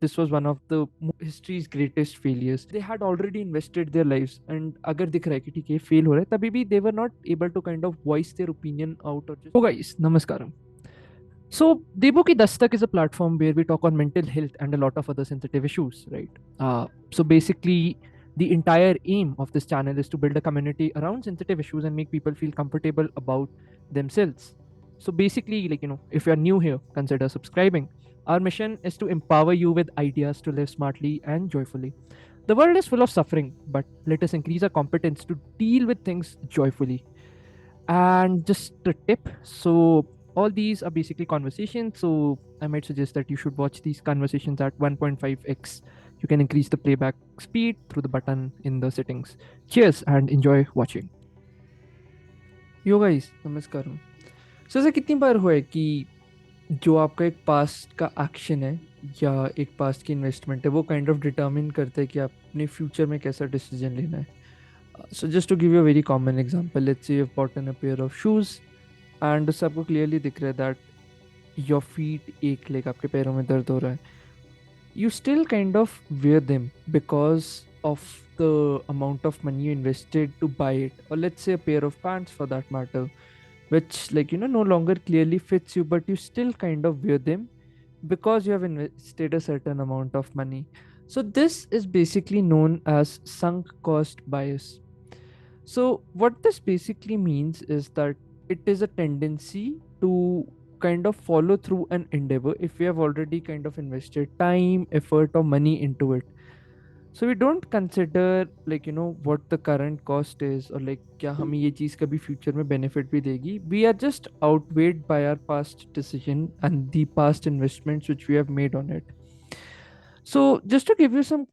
this was one of the history's greatest failures. They had already invested their lives, and अगर दिख रहा है कि ठीक है fail हो रहा है, तभी भी they were not able to kind of voice their opinion out or just. So guys, namaskaram. So Debu ki Dastak is a platform where we talk on mental health and a lot of other sensitive issues, right? So basically, the entire aim of this channel is to build a community around sensitive issues and make people feel comfortable about themselves. So basically, if you're new here, consider subscribing. Our mission is to empower you with ideas to live smartly and joyfully. The world is full of suffering, but let us increase our competence to deal with things joyfully. And just a tip, so all these are basically conversations, so I might suggest that you should watch these conversations at 1.5x. You can increase the playback speed through the button in the settings. Cheers and enjoy watching. Yo guys नमस्कार। सो ऐसा कितनी बार हुआ है कि जो आपका एक past का एक्शन है या एक पास्ट की इन्वेस्टमेंट है वो काइंड ऑफ डिटर्मिन करता है कि आप अपने फ्यूचर में कैसा डिसीजन लेना है। So just to give you a very common example, let's say you have bought a pair of shoes and उससे आपको क्लियरली दिख रहा है that your feet ache leg, आपके पैरों में दर्द हो रहा है। You still kind of wear them because of the amount of money you invested to buy it, और let's say a pair of pants for that matter which no longer clearly fits you, but you still kind of wear them because you have invested a certain amount of money. So this is basically known as sunk cost bias. So what this basically means is that it is a tendency to kind of follow through an endeavor if we have already kind of invested time, effort or money into it. So we don't consider what the current cost is, or like क्या हमें ये चीज़ कभी future में benefit भी देगी. We are just outweighed by our past decision and the past investments which we have made on it. So just to give you some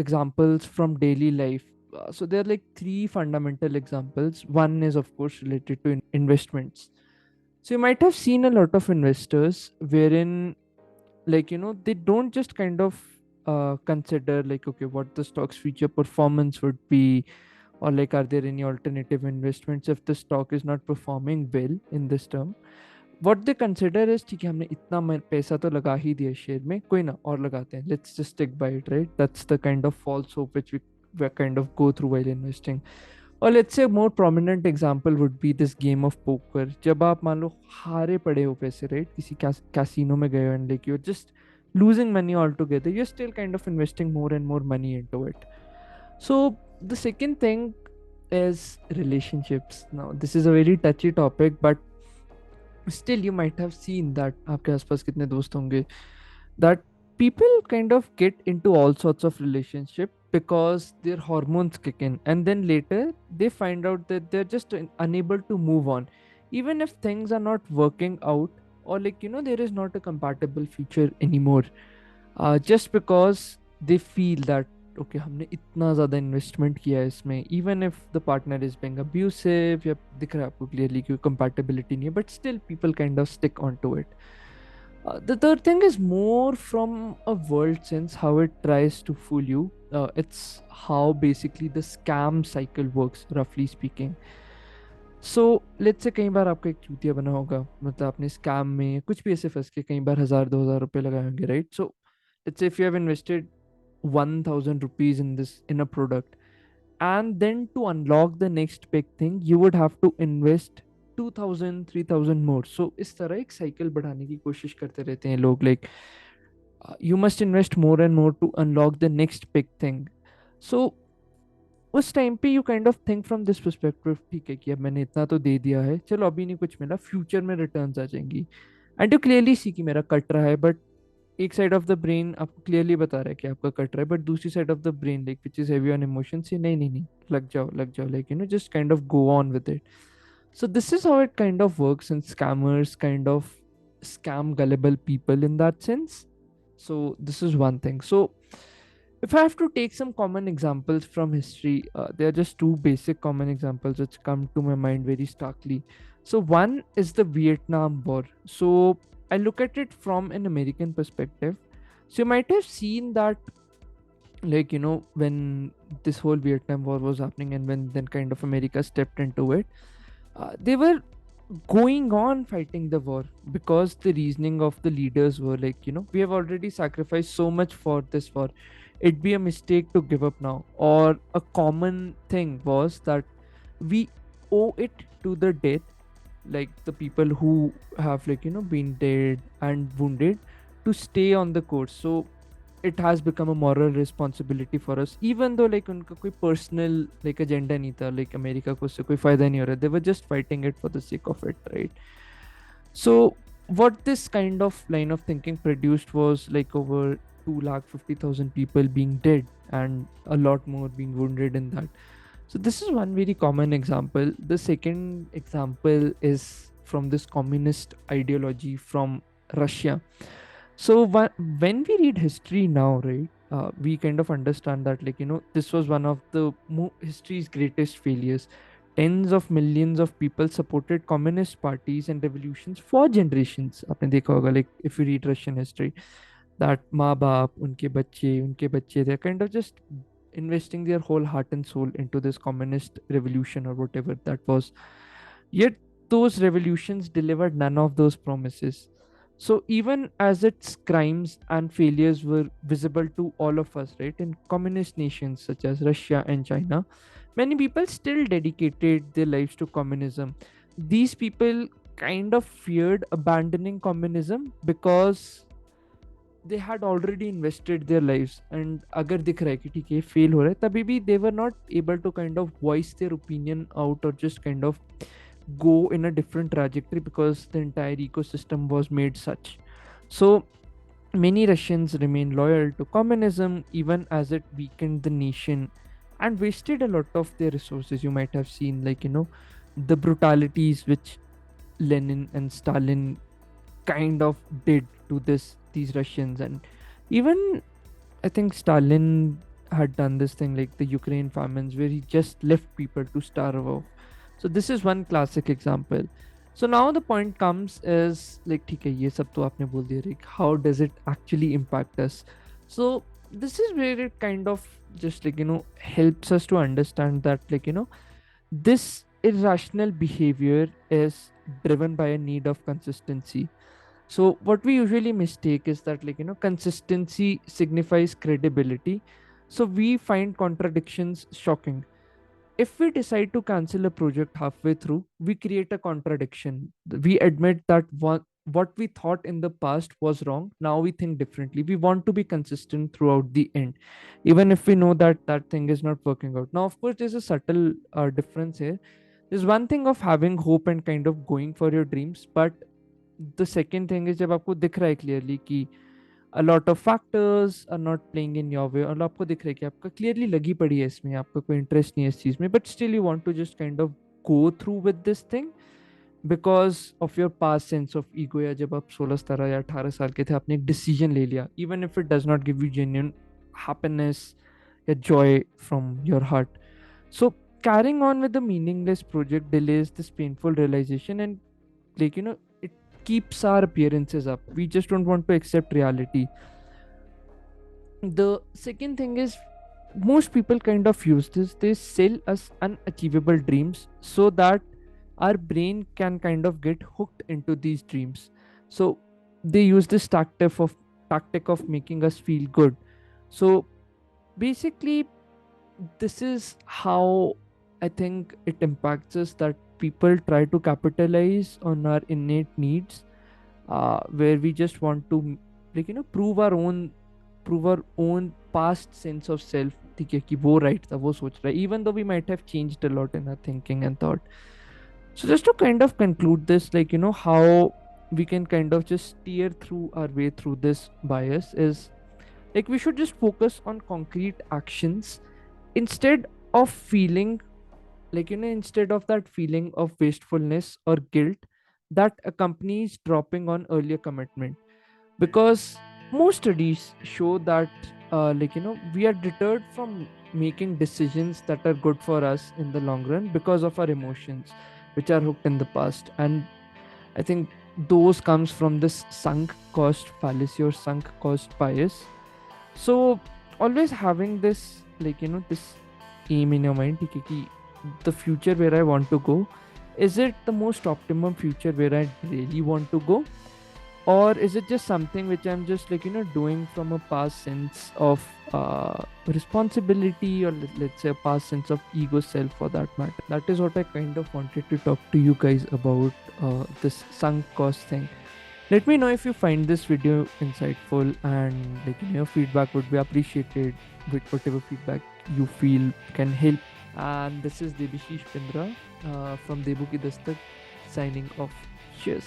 examples from daily life, so there are like three fundamental examples. One is of course related to investments. So you might have seen a lot of investors wherein they don't just kind of consider like, okay, what the stock's future performance would be, or like are there any alternative investments if the stock is not performing well in this term. What they consider is ठीक है, हमने इतना पैसा तो लगा ही दिया share में, कोई ना और लगाते हैं, let's just stick by it, right? That's the kind of false hope which we kind of go through while investing. और let's say a more prominent example would be this game of poker. जब आप मान लो हारे पड़े हो पैसे, right, किसी casino में गए हो and like you're just losing money altogether, you're still kind of investing more and more money into it. So the second thing is relationships. Now this is a very touchy topic, but still you might have seen that आपके आसपास कितने दोस्त होंगे that people kind of get into all sorts of relationship because their hormones kick in, and then later they find out that they're just unable to move on even if things are not working out, or there is not a compatible future anymore, just because they feel that okay हमने इतना ज़्यादा investment किया है इसमें, even if the partner is being abusive या दिख रहा है आपको clearly कि compatibility नहीं है, but still people kind of stick onto it. The third thing is more from a world sense, how it tries to fool you. It's how basically the scam cycle works, roughly speaking. So let's say कई बार आपका एक चूतिया बना होगा, मतलब आपने scam में कुछ भी ऐसे फंस के कई बार 1,000-2,000 रुपए लगाए होंगे, right? So let's say if you have invested 1,000 rupees in a product, and then to unlock the next big thing you would have to invest 2,000 3,000 more. So इस तरह एक साइकिल बढ़ाने की कोशिश करते रहते हैं लोग, like you must invest more and more to unlock the next big thing. So उस टाइम पे you kind of think from this perspective, ठीक है कि अब मैंने इतना तो दे दिया है, चलो अभी नहीं कुछ मिला, फ्यूचर में रिटर्न्स आ जाएंगी, एंड यू क्लियरली सी कि मेरा कट रहा है, बट एक साइड ऑफ द ब्रेन आपको क्लियरली बता रहा है कि आपका कट रहा है, बट दूसरी side of the brain like which is heavy on emotion से नहीं नहीं नहीं, लग जाओ like just kind of go on with it. So this is how it kind of works, and scammers kind of scam gullible people in that sense. So this is one thing. So if I have to take some common examples from history, there are just two basic common examples which come to my mind very starkly. So one is the Vietnam War. So I look at it from an American perspective. So you might have seen that, like when this whole Vietnam War was happening and when then kind of America stepped into it, they were going on fighting the war because the reasoning of the leaders were like, we have already sacrificed so much for this war. It'd be a mistake to give up now. Or a common thing was that we owe it to the dead, like the people who have, like, been dead and wounded, to stay on the course. So it has become a moral responsibility for us, even though like उनका कोई personal like agenda नहीं था, like America को उससे कोई फायदा नहीं हो रहा, they were just fighting it for the sake of it, right? So what this kind of line of thinking produced was like over 250,000 people being dead and a lot more being wounded in that. So this is one very common example. The second example is from this communist ideology from Russia. So when we read history now, right, we kind of understand that, like, this was one of the history's greatest failures. Tens of millions of people supported communist parties and revolutions for generations. आपने देखा होगा, like if you read Russian history, that माँ बाप, उनके बच्चे, they're kind of just investing their whole heart and soul into this communist revolution or whatever that was. Yet those revolutions delivered none of those promises. So even as its crimes and failures were visible to all of us, right, in communist nations such as Russia and China, many people still dedicated their lives to communism. These people kind of feared abandoning communism because they had already invested their lives, and अगर दिख रहा है कि ठीक है fail हो रहा है, तभी भी they were not able to kind of voice their opinion out or just kind of go in a different trajectory because the entire ecosystem was made such. So many Russians remained loyal to communism even as it weakened the nation and wasted a lot of their resources. You might have seen, like, the brutalities which Lenin and Stalin kind of did to these Russians. And even I think Stalin had done this thing like the Ukraine famines where he just left people to starve off. So this is one classic example. So now the point comes is like, ठीक है ये सब तो आपने बोल दिया, like how does it actually impact us? So this is where it kind of just, like, helps us to understand that, like, this irrational behavior is driven by a need of consistency. So what we usually mistake is that, like, consistency signifies credibility. So we find contradictions shocking. If we decide to cancel a project halfway through, we create a contradiction. We admit that what we thought in the past was wrong, now we think differently. We want to be consistent throughout the end, even if we know that that thing is not working out. Now, of course, there's a subtle difference here. There's one thing of having hope and kind of going for your dreams, but the second thing is जब आपको दिख रहा है clearly कि a lot of factors are not playing in your way, और आपको दिख रहा है कि आपका clearly लगी पड़ी है इसमें, आपका कोई interest नहीं है इस चीज़ में, but still you want to just kind of go through with this thing because of your past sense of ego, या जब आप 16 17 या 18 साल के थे आपने एक decision ले लिया, even if it does not give you genuine happiness या joy from your heart. So carrying on with the meaningless project delays this painful realization, and, like, it keeps our appearances up. We just don't want to accept reality. The second thing is, most people kind of use this, they sell us unachievable dreams so that our brain can kind of get hooked into these dreams. So they use this tactic of making us feel good. So basically, this is how I think it impacts us, that people try to capitalize on our innate needs, where we just want to, like, prove our own past sense of self, ठीक है कि वो right था, वो सोच रहा है, even though we might have changed a lot in our thinking and thought. So just to kind of conclude this, like, how we can kind of just steer through our way through this bias is, like, we should just focus on concrete actions instead of feeling, like, instead of that feeling of wastefulness or guilt that accompanies dropping on earlier commitment. Because most studies show that, like, we are deterred from making decisions that are good for us in the long run because of our emotions which are hooked in the past. And I think those comes from this sunk cost fallacy or sunk cost bias. So always having this, like, this aim in your mind, ठीक है कि the future where I want to go, Is it the most optimum future where I really want to go? Or is it just something which I'm just like, doing from a past sense of responsibility, or let's say a past sense of ego self for that matter? That is what I kind of wanted to talk to you guys about, this sunk cost thing. Let me know if you find this video insightful, and like, your feedback would be appreciated, with whatever feedback you feel can help. And this is Debashis from Debukidastak, signing off. Cheers.